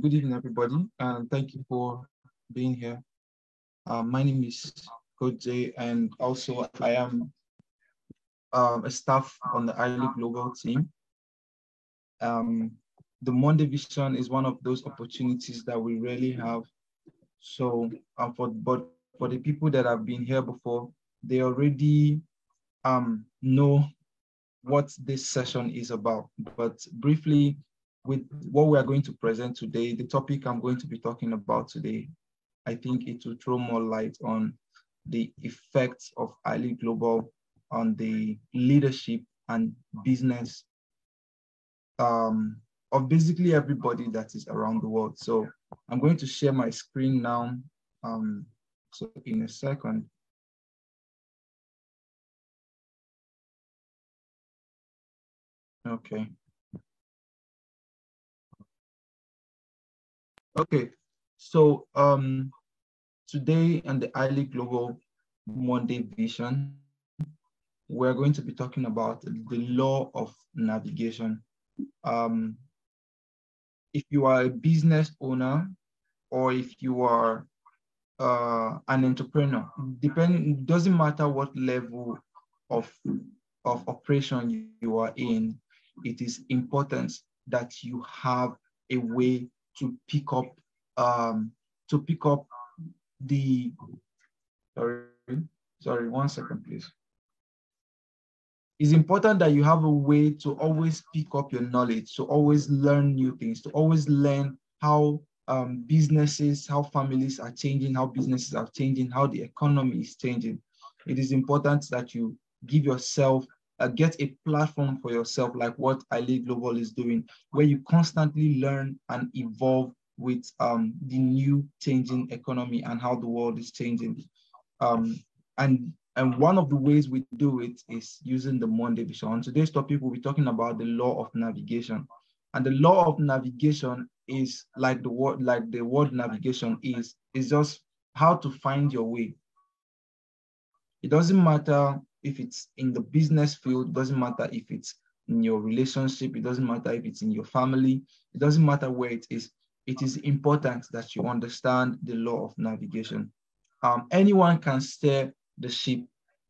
good evening, everybody, and thank you for being here. My name is Coach Jay, and also I am a staff on the iLeague Global team. Um, the Monday Vision is one of those opportunities that we rarely have. So, but for the people that have been here before, they already know what this session is about. But briefly, with what we are going to present today, the topic I'm going to be talking about today, I think it will throw more light on the effects of iLeague Global on the leadership and business of basically everybody that is around the world. So I'm going to share my screen now. So in a second. Okay. Okay. So today on the iLeague Global Monday Vision, we're going to be talking about the law of navigation. If you are a business owner or if you are an entrepreneur, doesn't matter what level of operation you are in, it is important that you have a way to pick up the sorry, 1 second, please. It's important that you have a way to always pick up your knowledge, to always learn new things, to always learn how businesses, how families are changing, how businesses are changing, how the economy is changing. It is important that you give yourself, get a platform for yourself, like what iLeague Global is doing, where you constantly learn and evolve with the new changing economy and how the world is changing. And one of the ways we do it is using the Monday Vision. On today's topic, we'll be talking about the law of navigation. And the law of navigation is like the word navigation is just how to find your way. It doesn't matter if it's in the business field, it doesn't matter if it's in your relationship, it doesn't matter if it's in your family, it doesn't matter where it is. It is important that you understand the law of navigation. Anyone can steer the ship,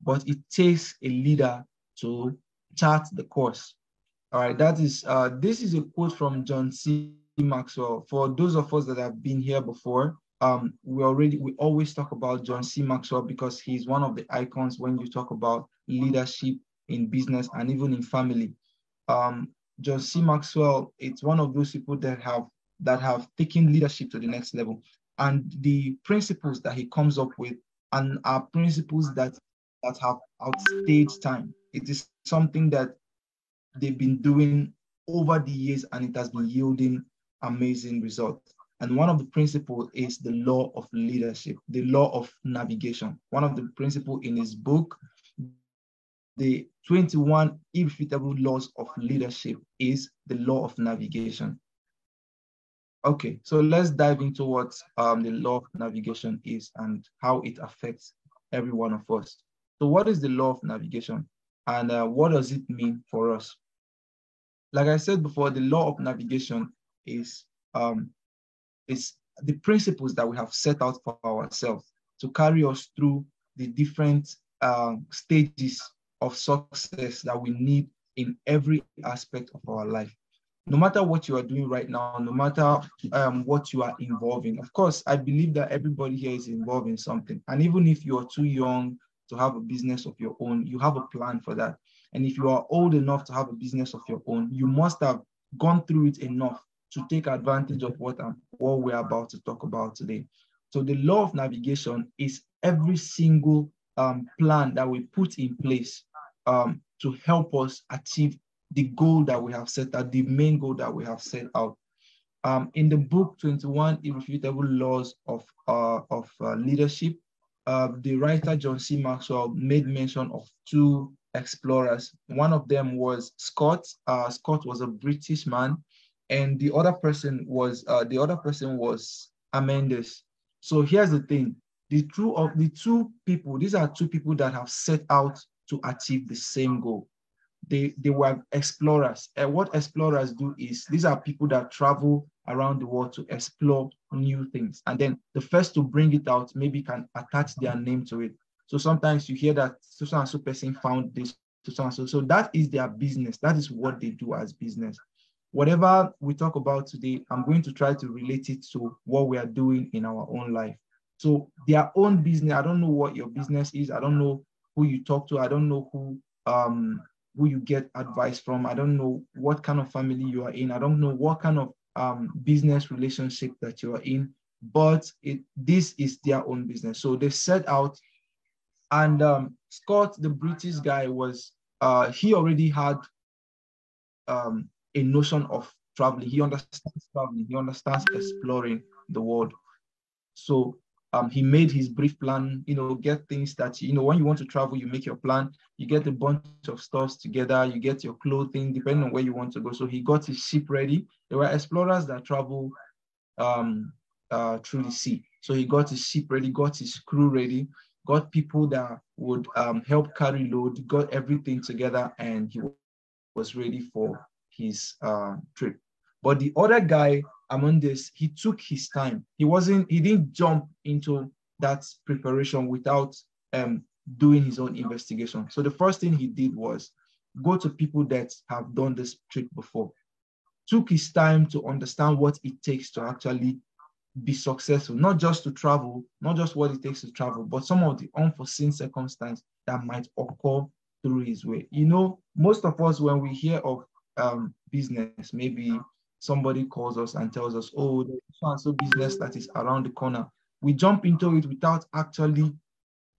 but it takes a leader to chart the course. All right, this is a quote from John C. Maxwell. For those of us that have been here before, we always talk about John C. Maxwell because he's one of the icons when you talk about leadership in business and even in family. John C. Maxwell, it's one of those people that have taken leadership to the next level. And the principles that he comes up with and are principles that have outstayed time. It is something that they've been doing over the years and it has been yielding amazing results. And one of the principles is the law of leadership, the law of navigation. One of the principles in his book, the 21 irrefutable laws of leadership, is the law of navigation. Okay, so let's dive into what the law of navigation is and how it affects every one of us. So what is the law of navigation and what does it mean for us? Like I said before, the law of navigation is the principles that we have set out for ourselves to carry us through the different stages of success that we need in every aspect of our life. No matter what you are doing right now, no matter what you are involved in. Of course, I believe that everybody here is involved in something. And even if you are too young to have a business of your own, you have a plan for that. And if you are old enough to have a business of your own, you must have gone through it enough to take advantage of what we're about to talk about today. So the law of navigation is every single plan that we put in place to help us achieve the goal that we have set out, the main goal that we have set out. In the book 21 Irrefutable Laws of Leadership, the writer John C. Maxwell made mention of two explorers. One of them was Scott. Scott was a British man, and the other person was Amandus. So here's the thing: the two people, these are two people that have set out to achieve the same goal. They were explorers. And what explorers do is these are people that travel around the world to explore new things. And then the first to bring it out maybe can attach their name to it. So sometimes you hear that so and so person found this, so and so. So that is their business. That is what they do as business. Whatever we talk about today, I'm going to try to relate it to what we are doing in our own life. So their own business, I don't know what your business is. I don't know who you talk to. I don't know who you get advice from. I don't know what kind of family you are in. I don't know what kind of business relationship that you are in, but this is their own business. So they set out, and Scott, the British guy, was he already had a notion of traveling. He understands traveling. He understands exploring the world. So he made his brief plan, get things that, when you want to travel, you make your plan, you get a bunch of stuffs together, you get your clothing, depending on where you want to go. So he got his ship ready. There were explorers that travel through the sea. So he got his ship ready, got his crew ready, got people that would help carry load, got everything together, and he was ready for his trip. But the other guy among this, he took his time. He didn't jump into that preparation without doing his own investigation. So the first thing he did was go to people that have done this trip before, took his time to understand what it takes to actually be successful, not just to travel, not just what it takes to travel, but some of the unforeseen circumstances that might occur through his way. Most of us, when we hear of business, maybe somebody calls us and tells us, oh, there's so and so business that is around the corner. We jump into it without actually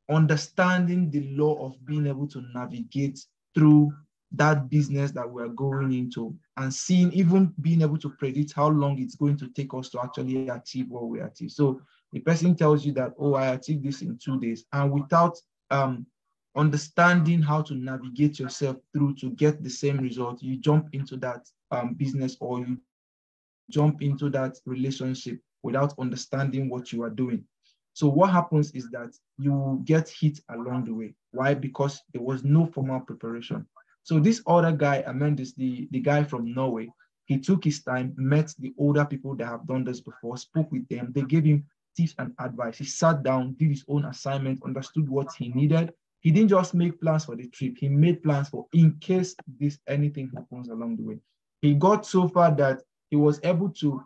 understanding the law of being able to navigate through that business that we're going into, and even being able to predict how long it's going to take us to actually achieve what we achieve. So the person tells you that, oh, I achieved this in 2 days, and without understanding how to navigate yourself through to get the same result, you jump into that business, or you jump into that relationship without understanding what you are doing. So what happens is that you get hit along the way. Why? Because there was no formal preparation. So this other guy, Amendis, the guy from Norway, he took his time, met the older people that have done this before, spoke with them. They gave him tips and advice. He sat down, did his own assignment, understood what he needed. He didn't just make plans for the trip. He made plans for in case anything happens along the way. He got so far that he was able to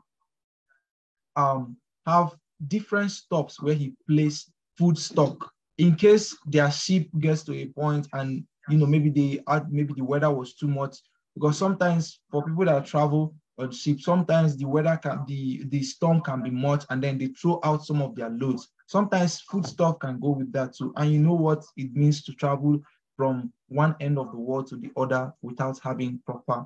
have different stops where he placed food stock in case their ship gets to a point and maybe the weather was too much. Because sometimes for people that travel on ship, sometimes the weather the storm can be much, and then they throw out some of their loads. Sometimes food stuff can go with that too. And you know what it means to travel from one end of the world to the other without having proper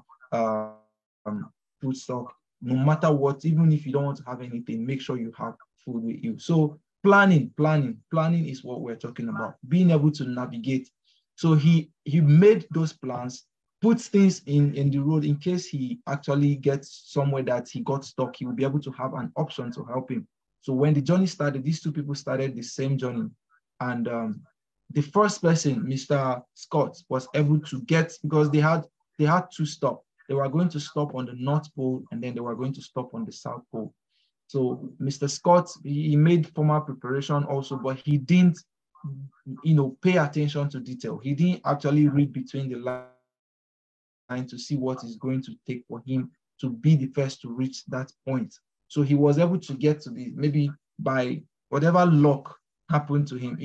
food stock. No matter what, even if you don't want to have anything, make sure you have food with you. So planning is what we're talking about. Being able to navigate. So he made those plans, puts things in the road in case he actually gets somewhere that he got stuck. He will be able to have an option to help him. So when the journey started, these two people started the same journey, and the first person, Mr. Scott, was able to get, because they had to stop. They were going to stop on the North Pole, and then they were going to stop on the South Pole. So Mr. Scott, he made formal preparation also, but he didn't, pay attention to detail. He didn't actually read between the lines to see what is going to take for him to be the first to reach that point. So he was able to get to maybe by whatever luck happened to him.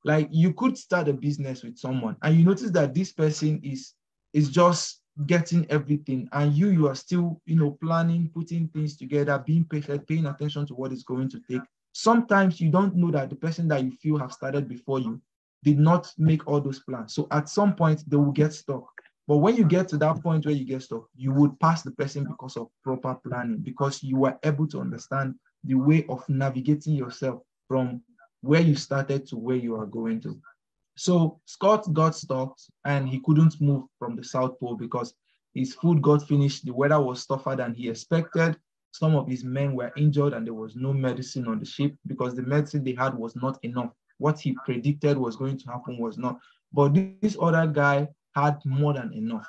Like you could start a business with someone and you notice that this person is just getting everything, and you are still, planning, putting things together, being patient, paying attention to what is going to take. Sometimes you don't know that the person that you feel have started before you did not make all those plans. So at some point they will get stuck. But when you get to that point where you get stuck, you would pass the person because of proper planning, because you were able to understand the way of navigating yourself from where you started to where you are going to. So Scott got stuck and he couldn't move from the South Pole because his food got finished. The weather was tougher than he expected. Some of his men were injured and there was no medicine on the ship because the medicine they had was not enough. What he predicted was going to happen was not. But this other guy had more than enough.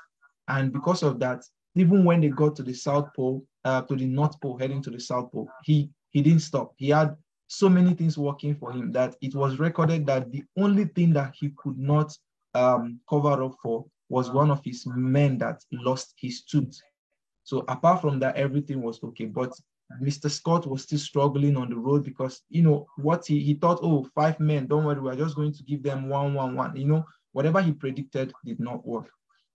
And because of that, Even when they got to the South Pole, to the North Pole, heading to the South Pole, he didn't stop. He had so many things working for him that it was recorded that the only thing that he could not cover up for was one of his men that lost his tooth. So apart from that, everything was okay. But Mr. Scott was still struggling on the road because, what he thought, oh, 5 men, don't worry, we're just going to give them one, one, one. Whatever he predicted did not work.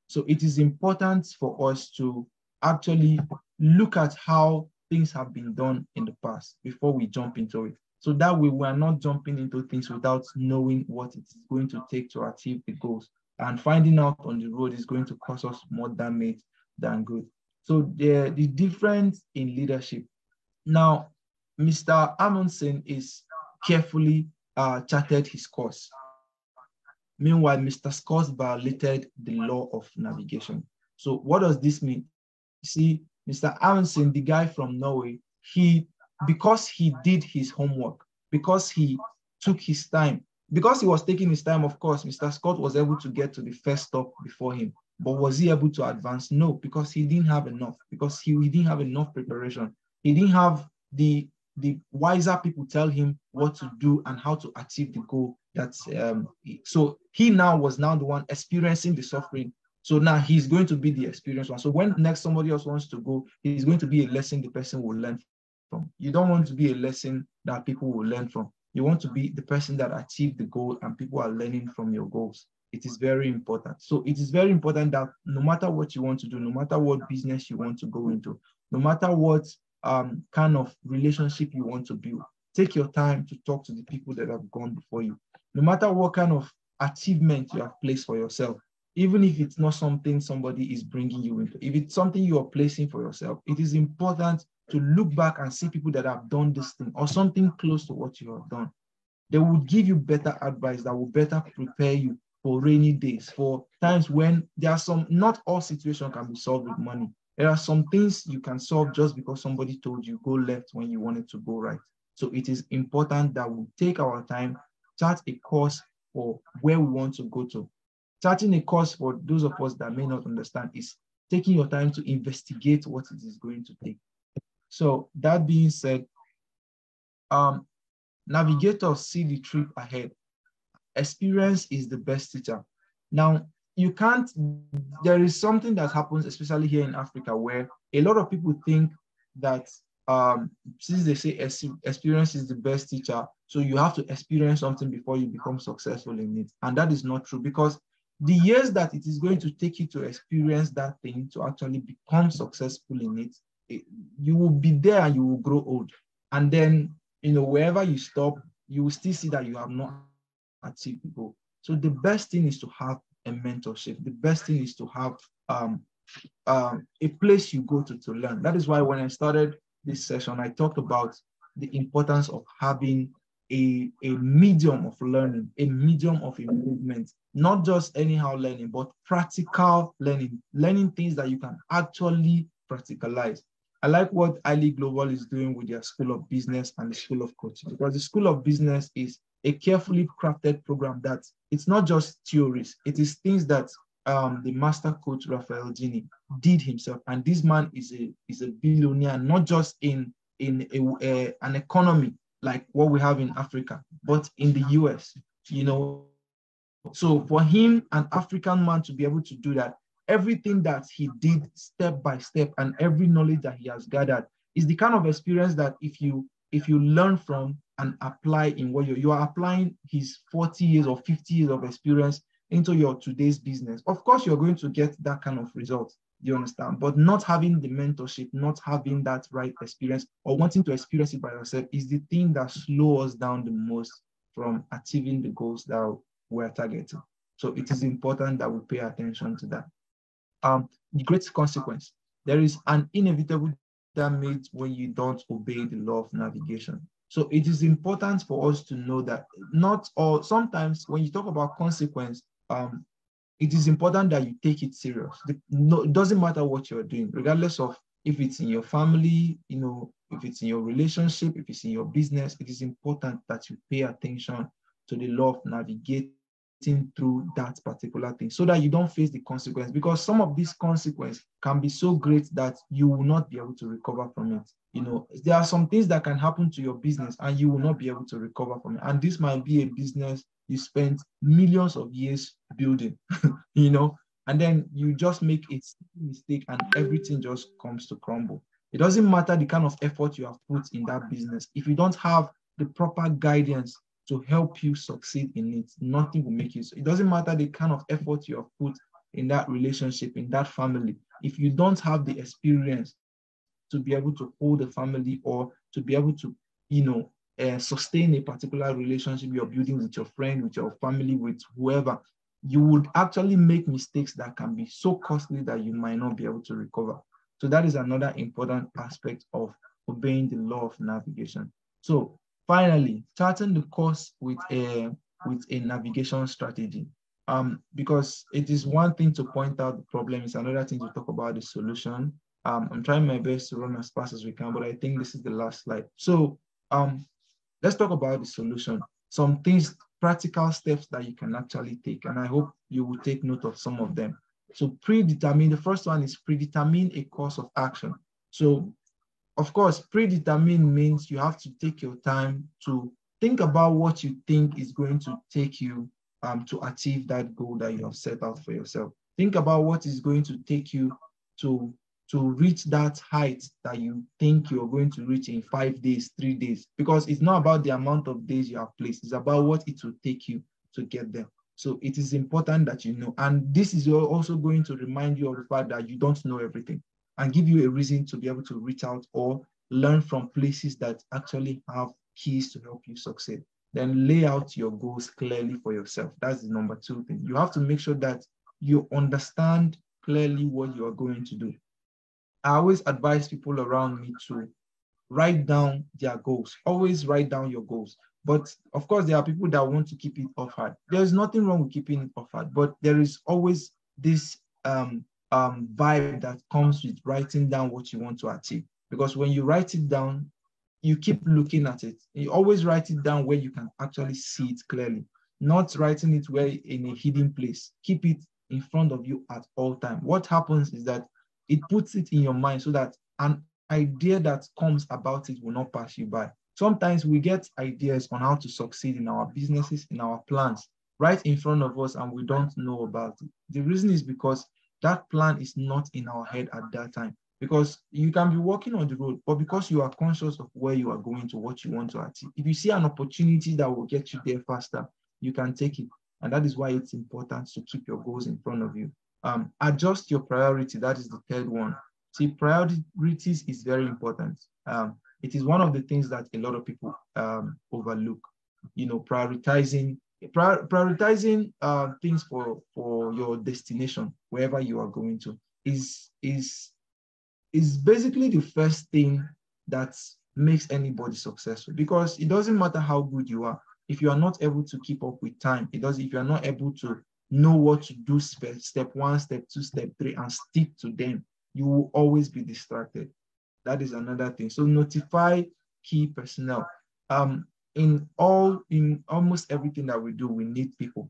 So it is important for us to actually look at how things have been done in the past before we jump into it. So that way we are not jumping into things without knowing what it is going to take to achieve the goals. And finding out on the road is going to cause us more damage than good. So the difference in leadership. Now, Mr. Amundsen is carefully charted his course. Meanwhile, Mr. Scott violated the law of navigation. So what does this mean? See, Mr. Amundsen, the guy from Norway, because he did his homework, because he took his time, because he was taking his time, of course, Mr. Scott was able to get to the first stop before him. But was he able to advance? No, because he didn't have enough, because he didn't have enough preparation. He didn't have the wiser people tell him what to do and how to achieve the goal. So he now was the one experiencing the suffering. So now he's going to be the experienced one. So when next somebody else wants to go, he's going to be a lesson the person will learn from. You don't want to be a lesson that people will learn from. You want to be the person that achieved the goal and people are learning from your goals. It is very important. So it is very important that no matter what you want to do, no matter what business you want to go into, no matter what kind of relationship you want to build, take your time to talk to the people that have gone before you. No matter what kind of achievement you have placed for yourself, even if it's not something somebody is bringing you into, if it's something you are placing for yourself, it is important to look back and see people that have done this thing or something close to what you have done. They will give you better advice that will better prepare you for rainy days, for times when there are not all situations can be solved with money. There are some things you can solve just because somebody told you go left when you wanted to go right. So it is important that we take our time, chart a course for where we want to go to. Charting a course, for those of us that may not understand, is taking your time to investigate what it is going to take. So that being said, navigators see the trip ahead. Experience is the best teacher. Now, there is something that happens, especially here in Africa, where a lot of people think that since they say experience is the best teacher, so you have to experience something before you become successful in it. And that is not true, because the years that it is going to take you to experience that thing, to actually become successful in it, you will be there and you will grow old. And then, wherever you stop, you will still see that you have not achieved the goal. So the best thing is to have a mentorship. The best thing is to have a place you go to learn. That is why when I started this session, I talked about the importance of having a medium of learning, a medium of improvement, not just anyhow learning, but practical learning things that you can actually practicalize. I like what Ali Global is doing with their School of Business and the School of Coaching, because the School of Business is a carefully crafted program that it's not just theories, it is things that the master coach Raphael Gini did himself. And this man is a billionaire, not just in an economy like what we have in Africa, but in the US, So for him, an African man, to be able to do that, everything that he did step by step and every knowledge that he has gathered is the kind of experience that if you learn from and apply in what you are applying his 40 years or 50 years of experience into your today's business. Of course, you're going to get that kind of result. You understand? But not having the mentorship, not having that right experience, or wanting to experience it by yourself is the thing that slows us down the most from achieving the goals that we're targeting. So it is important that we pay attention to that. The great consequence. There is an inevitable damage when you don't obey the law of navigation. So it is important for us to know that sometimes when you talk about consequence, it is important that you take it serious. It doesn't matter what you're doing, regardless of if it's in your family, if it's in your relationship, if it's in your business, it is important that you pay attention to the law of navigating through that particular thing so that you don't face the consequence, because some of these consequences can be so great that you will not be able to recover from it. There are some things that can happen to your business and you will not be able to recover from it. And this might be a business you spent millions of years building, and then you just make a mistake and everything just comes to crumble. It doesn't matter the kind of effort you have put in that business. If you don't have the proper guidance to help you succeed in it, nothing will make you. So it doesn't matter the kind of effort you have put in that relationship, in that family. If you don't have the experience to be able to hold a family or to be able to, sustain a particular relationship you're building with your friend, with your family, with whoever, you would actually make mistakes that can be so costly that you might not be able to recover. So that is another important aspect of obeying the law of navigation. So finally, starting the course with a navigation strategy. Because it is one thing to point out the problem, it's another thing to talk about the solution. I'm trying my best to run as fast as we can, but I think this is the last slide. So let's talk about the solution. Some things, practical steps that you can actually take, and I hope you will take note of some of them. So predetermine, the first one is predetermine a course of action. So of course, predetermine means you have to take your time to think about what you think is going to take you to achieve that goal that you have set out for yourself. Think about what is going to take you to reach that height that you think you're going to reach in 5 days, 3 days, because it's not about the amount of days you have placed, it's about what it will take you to get there. So it is important that you know, and this is also going to remind you of the fact that you don't know everything and give you a reason to be able to reach out or learn from places that actually have keys to help you succeed. Then lay out your goals clearly for yourself. That's the number 2 thing. You have to make sure that you understand clearly what you are going to do. I always advise people around me to write down their goals. Always write down your goals. But of course, there are people that want to keep it off heart. There's nothing wrong with keeping it off heart, but there is always this vibe that comes with writing down what you want to achieve. Because when you write it down, you keep looking at it. You always write it down where you can actually see it clearly, not writing it where in a hidden place. Keep it in front of you at all time. What happens is that it puts it in your mind so that an idea that comes about it will not pass you by. Sometimes we get ideas on how to succeed in our businesses, in our plans, right in front of us, and we don't know about it. The reason is because that plan is not in our head at that time. Because you can be walking on the road, but because you are conscious of where you are going to, what you want to achieve, if you see an opportunity that will get you there faster, you can take it. And that is why it's important to keep your goals in front of you. Adjust your priority. That is the 3rd one. See, priorities is very important. It is one of the things that a lot of people overlook. Prioritizing things for your destination, wherever you are going to, is basically the first thing that makes anybody successful. Because it doesn't matter how good you are, if you are not able to keep up with time, if you are not able to know what to do, step 1, step 2, step 3, and stick to them, you will always be distracted. That is another thing. So notify key personnel. In almost everything that we do, we need people.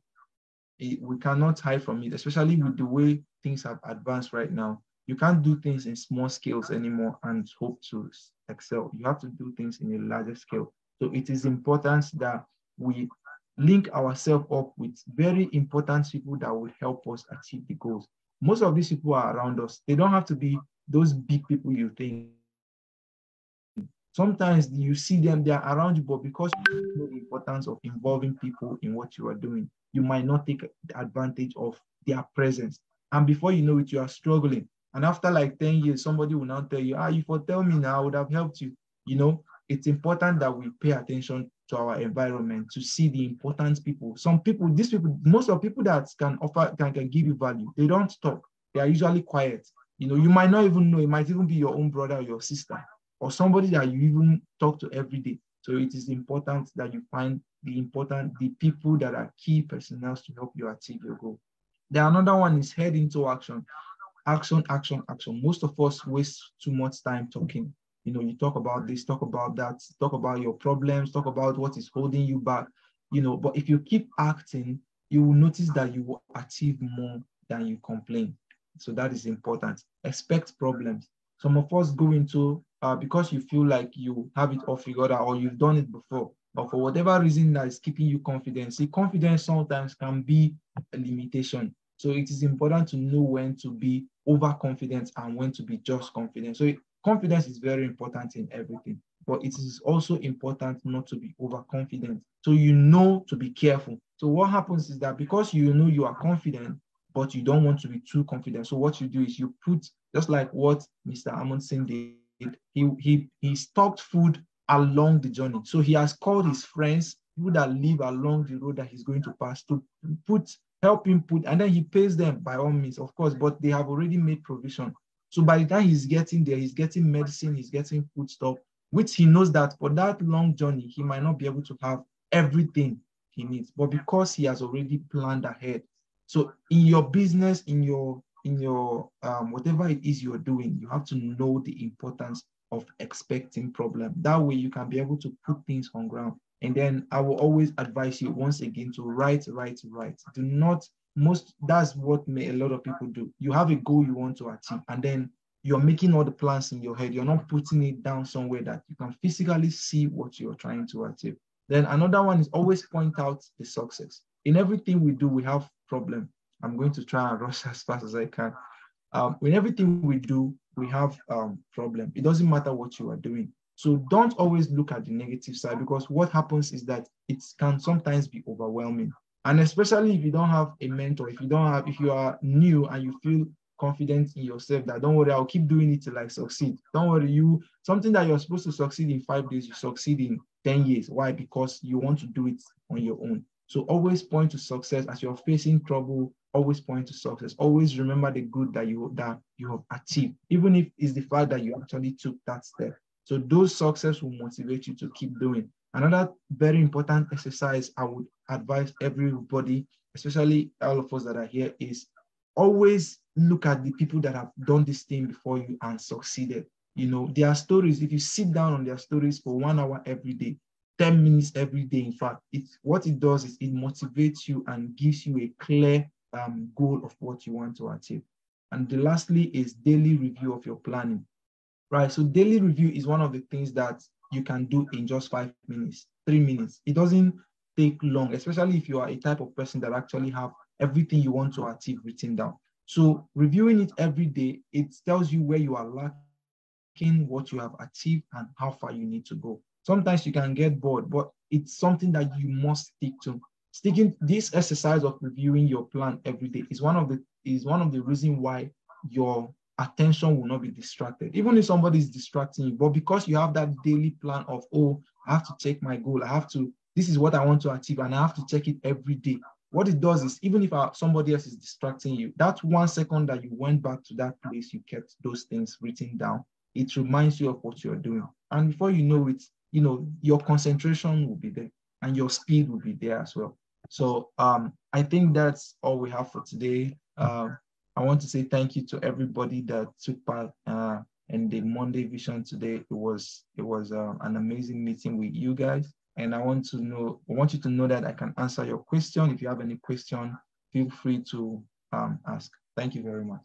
We cannot hide from it, especially with the way things have advanced right now. You can't do things in small scales anymore and hope to excel. You have to do things in a larger scale. So it is important that we link ourselves up with very important people that will help us achieve the goals. Most of these people are around us. They don't have to be those big people you think. Sometimes you see them, they are around you, but because you know the importance of involving people in what you are doing, you might not take advantage of their presence. And before you know it, you are struggling. And after like 10 years, somebody will now tell you, you tell me now, I would have helped you. It's important that we pay attention to our environment to see the important people. Most of the people that can give you value, they don't talk. They are usually quiet. You might not even know, it might even be your own brother or your sister, or somebody that you even talk to every day. So it is important that you find the people that are key personnel to help you achieve your goal. The another one is head into action. Action, action, action. Most of us waste too much time talking. You talk about this, talk about that, talk about your problems, talk about what is holding you back, but if you keep acting, you will notice that you will achieve more than you complain. So that is important. Expect problems. Some of us go into, because you feel like you have it all figured out or you've done it before, but for whatever reason that is keeping you confident. See, confidence sometimes can be a limitation. So it is important to know when to be overconfident and when to be just confident. So confidence is very important in everything, but it is also important not to be overconfident. So you know to be careful. So what happens is that because you know you are confident, but you don't want to be too confident. So what you do is you put, just like what Mr. Amundsen did, he stocked food along the journey. So he has called his friends, people that live along the road that he's going to pass, to help him put, and then he pays them by all means, of course, but they have already made provision. So by the time he's getting there, he's getting medicine, he's getting food stuff, which he knows that for that long journey, he might not be able to have everything he needs, but because he has already planned ahead. So in your business, in your whatever it is you're doing, you have to know the importance of expecting problem. That way you can be able to put things on ground. And then I will always advise you once again to write. Do not, that's what a lot of people do. You have a goal you want to achieve, and then you're making all the plans in your head. You're not putting it down somewhere that you can physically see what you're trying to achieve. Then another one is always point out the success. In everything we do, we have problem. I'm going to try and rush as fast as I can. In everything we do, we have problem. It doesn't matter what you are doing. So don't always look at the negative side, because what happens is that it can sometimes be overwhelming. And especially if you don't have a mentor, if you are new and you feel confident in yourself that don't worry, I'll keep doing it till I succeed. Don't worry, something that you're supposed to succeed in 5 days, you succeed in 10 years. Why? Because you want to do it on your own. So always point to success as you're facing trouble. Always point to success. Always remember the good that you have achieved, even if it's the fact that you actually took that step. So those success will motivate you to keep doing. Another very important exercise I would advise everybody, especially all of us that are here, is always look at the people that have done this thing before you and succeeded. Their stories, if you sit down on their stories for 1 hour every day, 10 minutes every day, in fact, what it does is it motivates you and gives you a clear goal of what you want to achieve. And the lastly is daily review of your planning, right? So daily review is one of the things that you can do in just 5 minutes, 3 minutes. It doesn't take long, especially if you are a type of person that actually have everything you want to achieve written down. So reviewing it every day, it tells you where you are lacking, what you have achieved, and how far you need to go. Sometimes you can get bored, but it's something that you must stick to. This exercise of reviewing your plan every day is one of the reasons why your attention will not be distracted. Even if somebody is distracting you, but because you have that daily plan of, oh, I have to check my goal, this is what I want to achieve, and I have to check it every day. What it does is, even if somebody else is distracting you, that 1 second that you went back to that place, you kept those things written down, it reminds you of what you're doing. And before you know it, your concentration will be there and your speed will be there as well. So I think that's all we have for today. I want to say thank you to everybody that took part in the Monday Vision today. It was an amazing meeting with you guys. And I want you to know that I can answer your question. If you have any question, feel free to ask. Thank you very much.